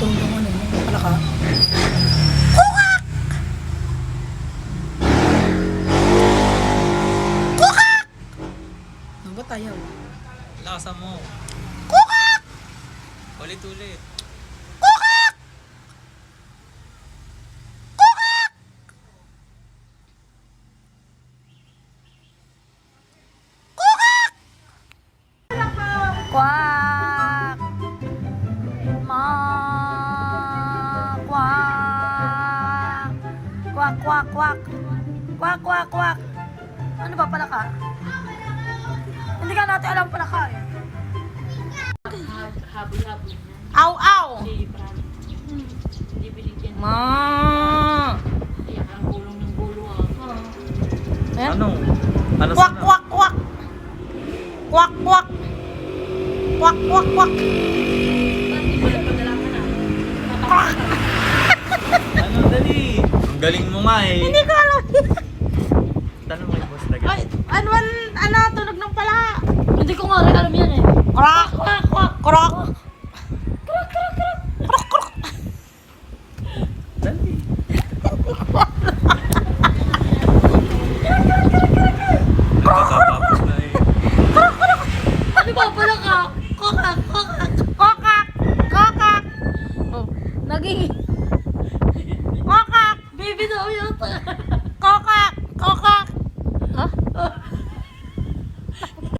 tunog ng ano, yung palaka. Ano ba tayo? Lakasan mo. Ulit-ulit. Quack! Ma! Quack! Quack, quack, quack! Quack, quack, quack! Ano ba palaka? Hindi ka natin alam palaka eh. Habol-habol na. Aw, aw! Si Brad. Hindi binigyan. Ma! Kaya ang gulong ng gulo ah. Ayan. Ano? Ano Quack, sana? quack, quack! Quack, quack! Quack, quack, quack! Ba't di pala padala ka na? Ano, dali? Ang galing mo nga eh. Hindi ko alam. Tanong mo yung boss na Ay, ano, tunog ng palaka? Hindi ko nga rin alam yan eh. Quack, quack, quack! Quack,